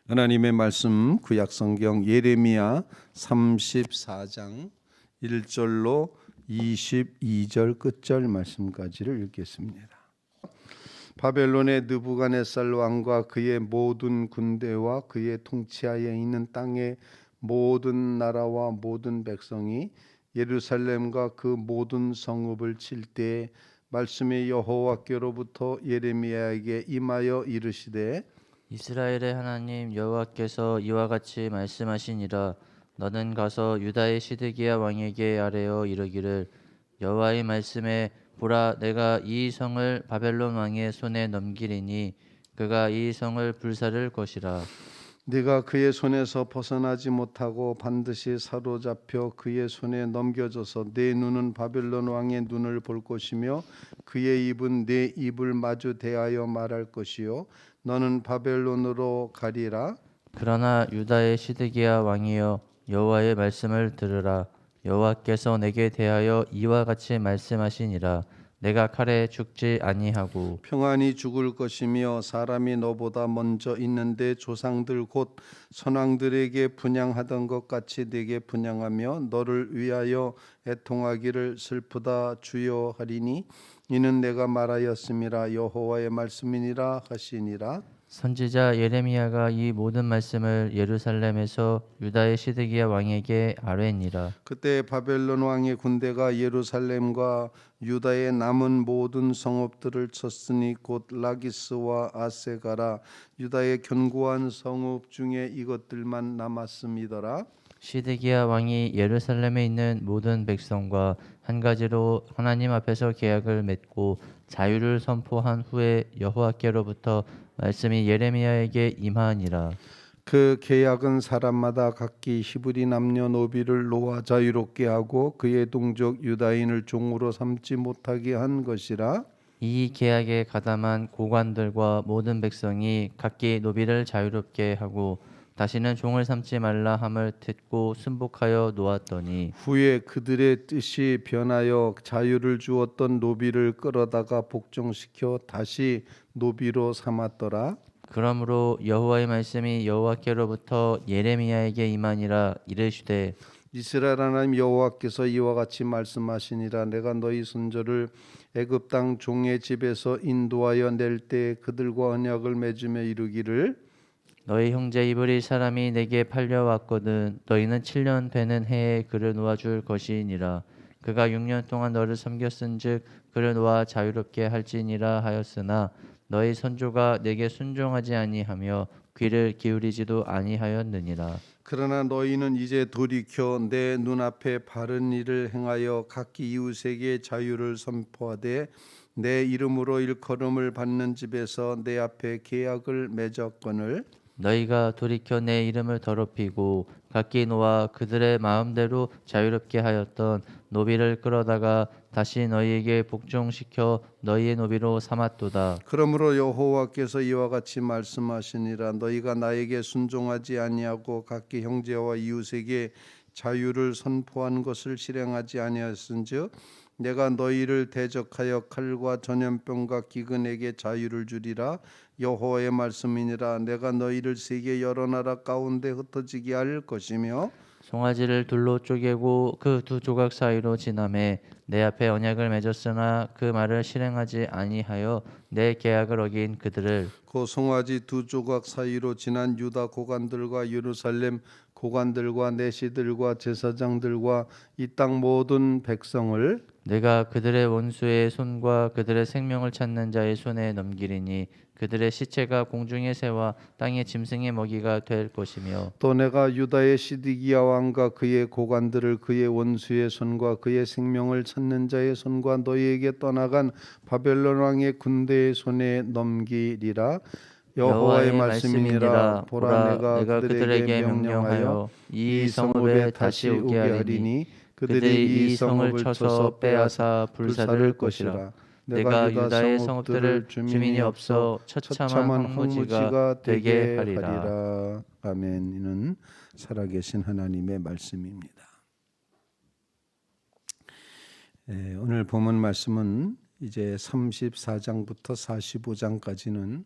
하나님의 말씀 구약성경 예레미야 34장 1절로 22절 끝절 말씀까지를 읽겠습니다. 바벨론의 느부갓네살 왕과 그의 모든 군대와 그의 통치하에 있는 땅의 모든 나라와 모든 백성이 예루살렘과 그 모든 성읍을 칠 때에 말씀이 여호와께로부터 예레미야에게 임하여 이르시되 이스라엘의 하나님 여호와께서 이와 같이 말씀하시니라. 너는 가서 유다의 시드기야 왕에게 아뢰어 이르기를, 여호와의 말씀에 보라, 내가 이 성을 바벨론 왕의 손에 넘기리니 그가 이 성을 불사를 것이라. 네가 그의 손에서 벗어나지 못하고 반드시 사로잡혀 그의 손에 넘겨져서 내 눈은 바벨론 왕의 눈을 볼 것이며 그의 입은 내 입을 마주 대하여 말할 것이요 너는 바벨론으로 가리라. 그러나 유다의 시드기야 왕이여, 여호와의 말씀을 들으라. 여호와께서 내게 대하여 이와 같이 말씀하시니라. 내가 칼에 죽지 아니하고 평안히 죽을 것이며 사람이 너보다 먼저 있는데 조상들 곧 선왕들에게 분향하던 것 같이 네게 분향하며 너를 위하여 애통하기를 슬프다 주여 하리니 이는 내가 말하였음이라 여호와의 말씀이니라 하시니라. 선지자 예레미야가 이 모든 말씀을 예루살렘에서 유다의 시드기야 왕에게 아뢰니라. 그때 바벨론 왕의 군대가 예루살렘과 유다의 남은 모든 성읍들을 쳤으니 곧 라기스와 아세가라 유다의 견고한 성읍 중에 이것들만 남았음이더라. 시드기야 왕이 예루살렘에 있는 모든 백성과 한 가지로 하나님 앞에서 계약을 맺고 자유를 선포한 후에 여호와께로부터 말씀이 예레미야에게 임하니라. 그 계약은 사람마다 각기 히브리 남녀노비를 놓아 자유롭게 하고 그의 동족 유다인을 종으로 삼지 못하게 한 것이라. 이 계약에 가담한 고관들과 모든 백성이 각기 노비를 자유롭게 하고 다시는 종을 삼지 말라 함을 듣고 순복하여 놓았더니, 후에 그들의 뜻이 변하여 자유를 주었던 노비를 끌어다가 복종시켜 다시 노비로 삼았더라. 그러므로 여호와의 말씀이 여호와께로부터 예레미야에게 임하니라. 이르시되, 이스라엘 하나님 여호와께서 이와 같이 말씀하시니라. 내가 너희 손조를 애굽 땅 종의 집에서 인도하여 낼 때 그들과 언약을 맺으며 이루기를, 너희 형제 이브리 사람이 내게 팔려왔거든 너희는 7년 되는 해에 그를 놓아줄 것이니라. 그가 6년 동안 너를 섬겼은즉 그를 놓아 자유롭게 할지니라 하였으나 너희 선조가 내게 순종하지 아니하며 귀를 기울이지도 아니하였느니라. 그러나 너희는 이제 돌이켜 내 눈앞에 바른 일을 행하여 각기 이웃에게 자유를 선포하되 내 이름으로 일컬음을 받는 집에서 내 앞에 계약을 맺었거늘, 너희가 돌이켜 내 이름을 더럽히고 각기 놓아 그들의 마음대로 자유롭게 하였던 노비를 끌어다가 다시 너희에게 복종시켜 너희의 노비로 삼았도다. 그러므로 여호와께서 이와 같이 말씀하시니라. 너희가 나에게 순종하지 아니하고 각기 형제와 이웃에게 자유를 선포한 것을 실행하지 아니하였은즉 내가 너희를 대적하여 칼과 전염병과 기근에게 자유를 주리라. 여호와의 말씀이니라. 내가 너희를 세계 여러 나라 가운데 흩어지게 할 것이며 송아지를 둘로 쪼개고 그 두 조각 사이로 지나매 내 앞에 언약을 맺었으나 그 말을 실행하지 아니하여 내 계약을 어긴 그들을 그 송아지 두 조각 사이로 지난 유다 고관들과 예루살렘 고관들과 내시들과 제사장들과 이 땅 모든 백성을 내가 그들의 원수의 손과 그들의 생명을 찾는 자의 손에 넘기리니 그들의 시체가 공중의 새와 땅의 짐승의 먹이가 될 것이며, 또 내가 유다의 시드기야 왕과 그의 고관들을 그의 원수의 손과 그의 생명을 찾는 자의 손과 너희에게 떠나간 바벨론 왕의 군대의 손에 넘기리라. 여호와의 말씀이니라. 보라, 내가 그들에게 명령하여 이 성읍에 다시 오게 하리니 그들이 이 성읍을 쳐서 빼앗아 불사를 것이라. 내가 유다의 성읍들을 주민이 없어 처참한 황무지가 되게 하리라. 아멘. 이는 살아계신 하나님의 말씀입니다. 오늘 본문 말씀은 이제 34장부터 45장까지는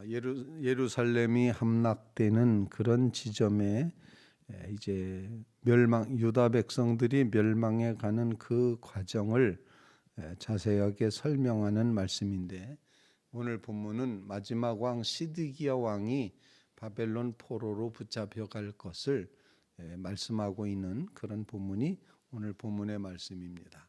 예루살렘이 함락되는 그런 지점에 이제 유다 백성들이 멸망해 가는 그 과정을 자세하게 설명하는 말씀인데, 오늘 본문은 마지막 왕 시드기야 왕이 바벨론 포로로 붙잡혀갈 것을 말씀하고 있는 그런 본문이 오늘 본문의 말씀입니다.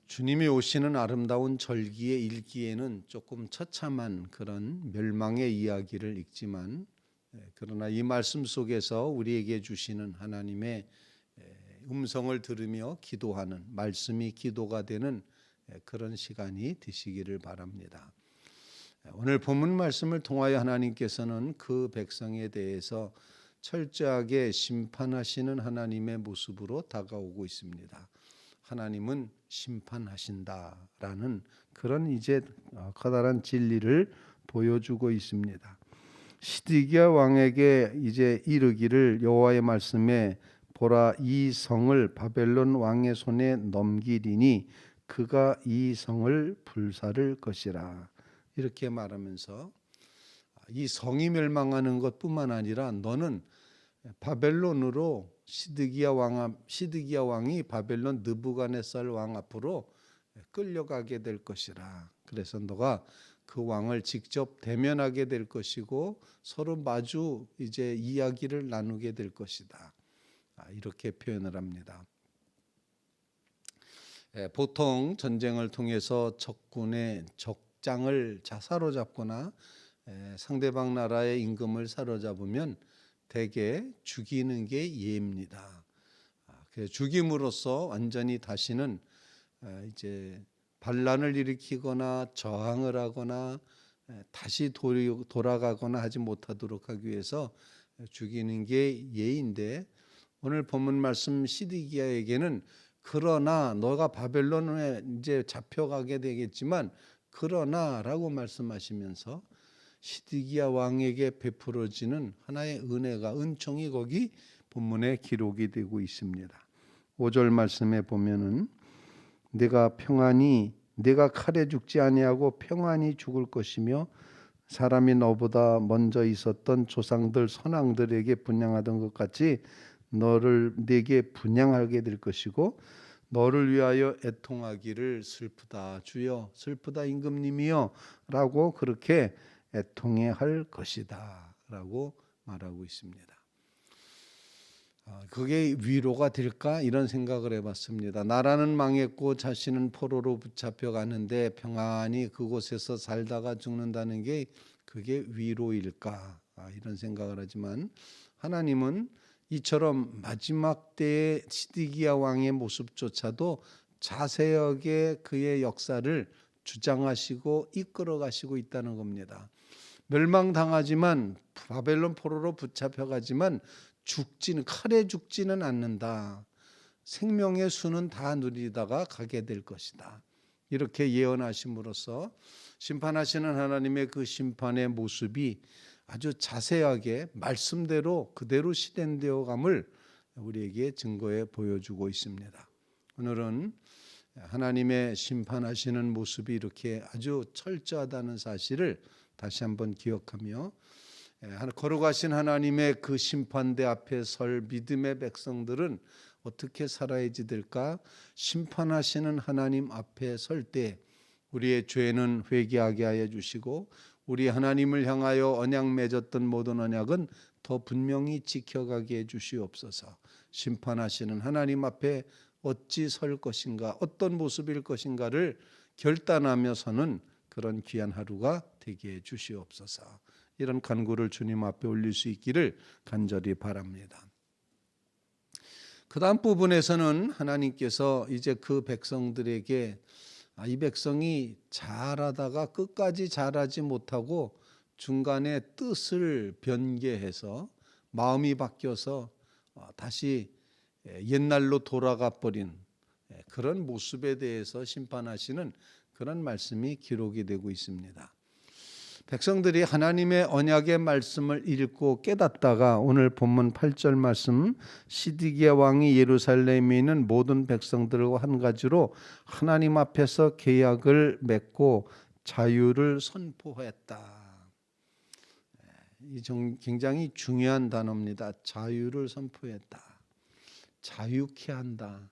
주님이 오시는 아름다운 절기에 읽기에는 조금 처참한 그런 멸망의 이야기를 읽지만, 그러나 이 말씀 속에서 우리에게 주시는 하나님의 음성을 들으며 기도하는, 말씀이 기도가 되는 그런 시간이 되시기를 바랍니다. 오늘 본문 말씀을 통하여 하나님께서는 그 백성에 대해서 철저하게 심판하시는 하나님의 모습으로 다가오고 있습니다. 하나님은 심판하신다라는 그런 이제 커다란 진리를 보여주고 있습니다. 시드기야 왕에게 이제 이르기를, 여호와의 말씀에 보라, 이 성을 바벨론 왕의 손에 넘기리니 그가 이 성을 불사를 것이라, 이렇게 말하면서 이 성이 멸망하는 것뿐만 아니라 너는 바벨론으로 시드기야 왕이 바벨론 느부갓네살 왕 앞으로 끌려가게 될 것이라. 그래서 너가 그 왕을 직접 대면하게 될 것이고 서로 마주 이제 이야기를 나누게 될 것이다. 이렇게 표현을 합니다. 보통 전쟁을 통해서 적군의 적장을 사로잡거나 상대방 나라의 임금을 사로잡으면 대개 죽이는 게 예입니다. 그래서 죽임으로써 완전히 다시는 이제 반란을 일으키거나 저항을 하거나 다시 돌아가거나 하지 못하도록 하기 위해서 죽이는 게 예인데, 오늘 본문 말씀 시드기야에게는 그러나 너가 바벨론에 이제 잡혀가게 되겠지만 그러나라고 말씀하시면서 시드기야 왕에게 베풀어지는 하나의 은혜가, 은총이 거기 본문에 기록이 되고 있습니다. 5절 말씀에 보면은 내가 칼에 죽지 아니하고 평안히 죽을 것이며 사람이 너보다 먼저 있었던 조상들 선왕들에게 분향하던 것 같이 너를 내게 분향하게 될 것이고 너를 위하여 애통하기를 슬프다 주여, 슬프다 임금님이여 라고 그렇게 애통해 할 것이다 라고 말하고 있습니다. 그게 위로가 될까? 이런 생각을 해봤습니다. 나라는 망했고 자신은 포로로 붙잡혀 가는데 평안히 그곳에서 살다가 죽는다는 게 그게 위로일까? 이런 생각을 하지만 하나님은 이처럼 마지막 때의 시드기야 왕의 모습조차도 자세하게 그의 역사를 주장하시고 이끌어 가시고 있다는 겁니다. 멸망당하지만 바벨론 포로로 붙잡혀가지만 칼에 죽지는 않는다. 생명의 수는 다 누리다가 가게 될 것이다. 이렇게 예언하심으로써 심판하시는 하나님의 그 심판의 모습이 아주 자세하게 말씀대로 그대로 실현되어 감을 우리에게 증거해 보여주고 있습니다. 오늘은 하나님의 심판하시는 모습이 이렇게 아주 철저하다는 사실을 다시 한번 기억하며, 거룩하신 하나님의 그 심판대 앞에 설 믿음의 백성들은 어떻게 살아야지 될까? 심판하시는 하나님 앞에 설 때 우리의 죄는 회개하게 하여 주시고 우리 하나님을 향하여 언약 맺었던 모든 언약은 더 분명히 지켜가게 해 주시옵소서. 심판하시는 하나님 앞에 어찌 설 것인가, 어떤 모습일 것인가를 결단하며 서는 그런 귀한 하루가 되게 해 주시옵소서. 이런 간구를 주님 앞에 올릴 수 있기를 간절히 바랍니다. 그 다음 부분에서는 하나님께서 이제 그 백성들에게 이 백성이 잘하다가 끝까지 잘하지 못하고 중간에 뜻을 변개해서 마음이 바뀌어서 다시 옛날로 돌아가 버린 그런 모습에 대해서 심판하시는 그런 말씀이 기록이 되고 있습니다. 백성들이 하나님의 언약의 말씀을 읽고 깨닫다가 오늘 본문 8절 말씀, 시드기야 왕이 예루살렘에 있는 모든 백성들과 한 가지로 하나님 앞에서 계약을 맺고 자유를 선포했다. 이 굉장히 중요한 단어입니다. 자유를 선포했다. 자유케 한다.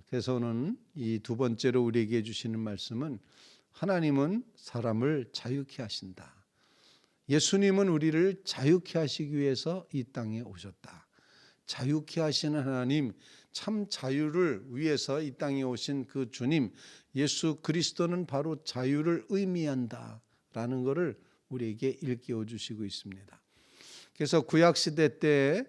그래서 오늘 이 두 번째로 우리에게 주시는 말씀은 하나님은 사람을 자유케 하신다. 예수님은 우리를 자유케 하시기 위해서 이 땅에 오셨다. 자유케 하시는 하나님, 참 자유를 위해서 이 땅에 오신 그 주님 예수 그리스도는 바로 자유를 의미한다라는 것을 우리에게 일깨워 주시고 있습니다. 그래서 구약 시대 때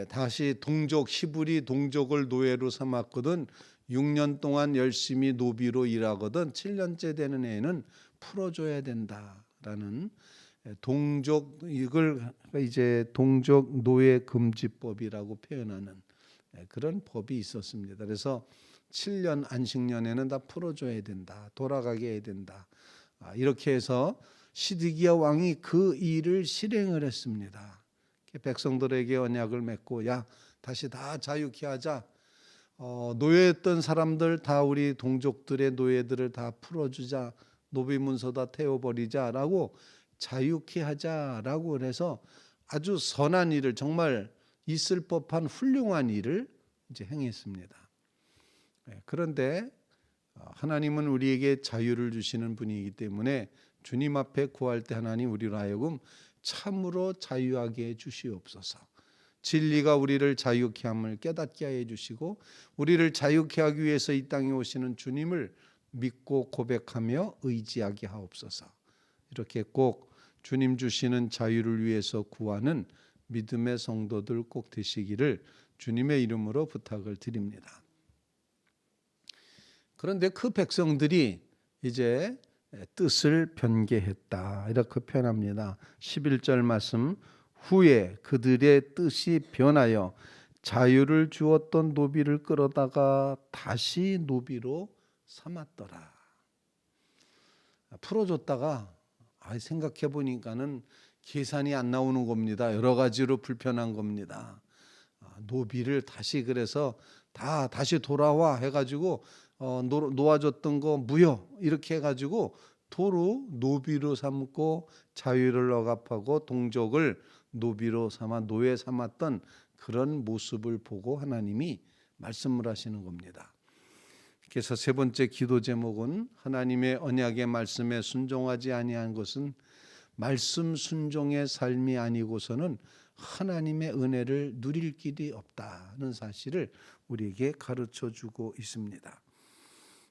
다시 동족 히브리 동족을 노예로 삼았거든 6년 동안 열심히 노비로 일하거든 7년째 되는 애는 풀어줘야 된다라는 동족 이걸 이제 동족 노예 금지법이라고 표현하는 그런 법이 있었습니다. 그래서 7년 안식년에는 다 풀어줘야 된다. 돌아가게 해야 된다. 이렇게 해서 시드기야 왕이 그 일을 실행을 했습니다. 백성들에게 언약을 맺고 야 다시 다 자유케 하자. 노예했던 사람들 다 우리 동족들의 노예들을 다 풀어주자. 노비 문서 다 태워버리자라고 자유케 하자라고 해서 아주 선한 일을 정말 있을 법한 훌륭한 일을 이제 행했습니다. 그런데 하나님은 우리에게 자유를 주시는 분이기 때문에 주님 앞에 구할 때 하나님 우리로 하여금 참으로 자유하게 해 주시옵소서. 진리가 우리를 자유케 함을 깨닫게 해 주시고 우리를 자유케 하기 위해서 이 땅에 오시는 주님을 믿고 고백하며 의지하게 하옵소서. 이렇게 꼭 주님 주시는 자유를 위해서 구하는 믿음의 성도들 꼭 되시기를 주님의 이름으로 부탁을 드립니다. 그런데 그 백성들이 이제 뜻을 변개했다 이렇게 표현합니다. 11절 말씀 후에 그들의 뜻이 변하여 자유를 주었던 노비를 끌어다가 다시 노비로 삼았더라. 풀어줬다가 생각해 보니까는 계산이 안 나오는 겁니다. 여러 가지로 불편한 겁니다. 노비를 다시 그래서 다시 돌아와 해가지고 놓아줬던 거 무효 이렇게 해가지고 도로 노비로 삼고 자유를 억압하고 동족을 노비로 삼아 노예 삼았던 그런 모습을 보고 하나님이 말씀을 하시는 겁니다. 그래서 세 번째 기도 제목은 하나님의 언약의 말씀에 순종하지 아니한 것은 말씀 순종의 삶이 아니고서는 하나님의 은혜를 누릴 길이 없다는 사실을 우리에게 가르쳐 주고 있습니다.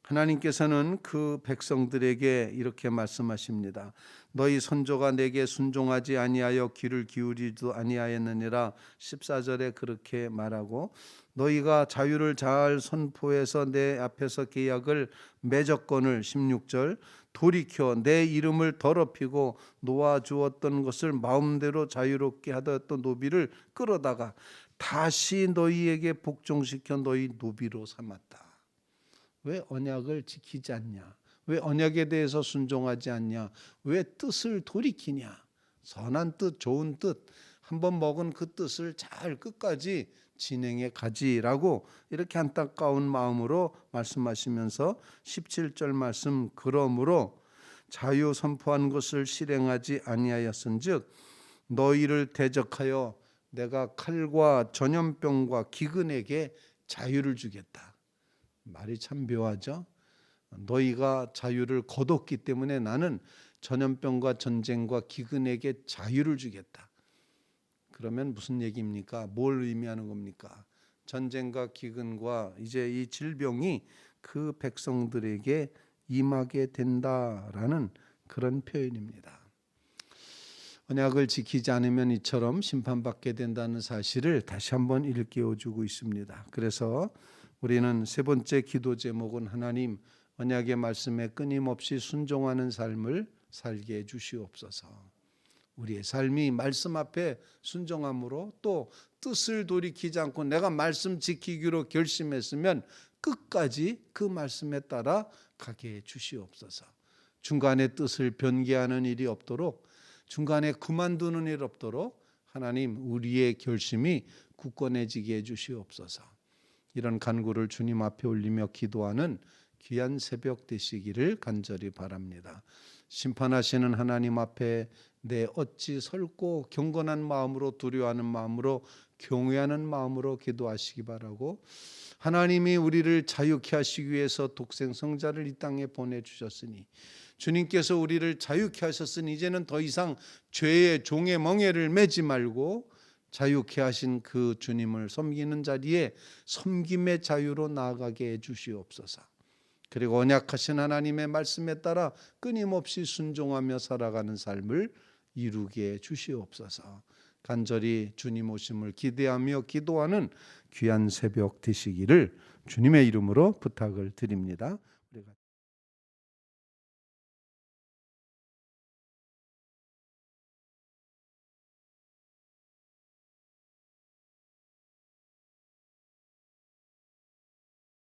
하나님께서는 그 백성들에게 이렇게 말씀하십니다. 너희 선조가 내게 순종하지 아니하여 귀를 기울이지도 아니하였느니라. 14절에 그렇게 말하고 너희가 자유를 잘 선포해서 내 앞에서 계약을 맺었거늘 16절 돌이켜 내 이름을 더럽히고 놓아주었던 것을 마음대로 자유롭게 하던 노비를 끌어다가 다시 너희에게 복종시켜 너희 노비로 삼았다. 왜 언약을 지키지 않냐? 왜 언약에 대해서 순종하지 않냐? 왜 뜻을 돌이키냐? 선한 뜻, 좋은 뜻, 한번 먹은 그 뜻을 잘 끝까지 진행해 가지라고 이렇게 안타까운 마음으로 말씀하시면서 17절 말씀 그러므로 자유 선포한 것을 실행하지 아니하였은즉 너희를 대적하여 내가 칼과 전염병과 기근에게 자유를 주겠다. 말이 참 묘하죠. 너희가 자유를 거뒀기 때문에 나는 전염병과 전쟁과 기근에게 자유를 주겠다. 그러면 무슨 얘기입니까? 뭘 의미하는 겁니까? 전쟁과 기근과 이제 이 질병이 그 백성들에게 임하게 된다라는 그런 표현입니다. 언약을 지키지 않으면 이처럼 심판받게 된다는 사실을 다시 한번 일깨워주고 있습니다. 그래서 우리는 세 번째 기도 제목은 하나님 언약의 말씀에 끊임없이 순종하는 삶을 살게 해 주시옵소서. 우리의 삶이 말씀 앞에 순종함으로 또 뜻을 돌이키지 않고 내가 말씀 지키기로 결심했으면 끝까지 그 말씀에 따라 가게 해 주시옵소서. 중간에 뜻을 변개하는 일이 없도록 중간에 그만두는 일 없도록 하나님 우리의 결심이 굳건해지게 해 주시옵소서. 이런 간구를 주님 앞에 올리며 기도하는 귀한 새벽 되시기를 간절히 바랍니다. 심판하시는 하나님 앞에 내 어찌 설고 경건한 마음으로 두려워하는 마음으로 경외하는 마음으로 기도하시기 바라고, 하나님이 우리를 자유케 하시기 위해서 독생 성자를 이 땅에 보내주셨으니, 주님께서 우리를 자유케 하셨으니 이제는 더 이상 죄의 종의 멍에를 매지 말고 자유케 하신 그 주님을 섬기는 자리에 섬김의 자유로 나아가게 해주시옵소서. 그리고 언약하신 하나님의 말씀에 따라 끊임없이 순종하며 살아가는 삶을 이루게 해주시옵소서. 간절히 주님 오심을 기대하며 기도하는 귀한 새벽 되시기를 주님의 이름으로 부탁을 드립니다.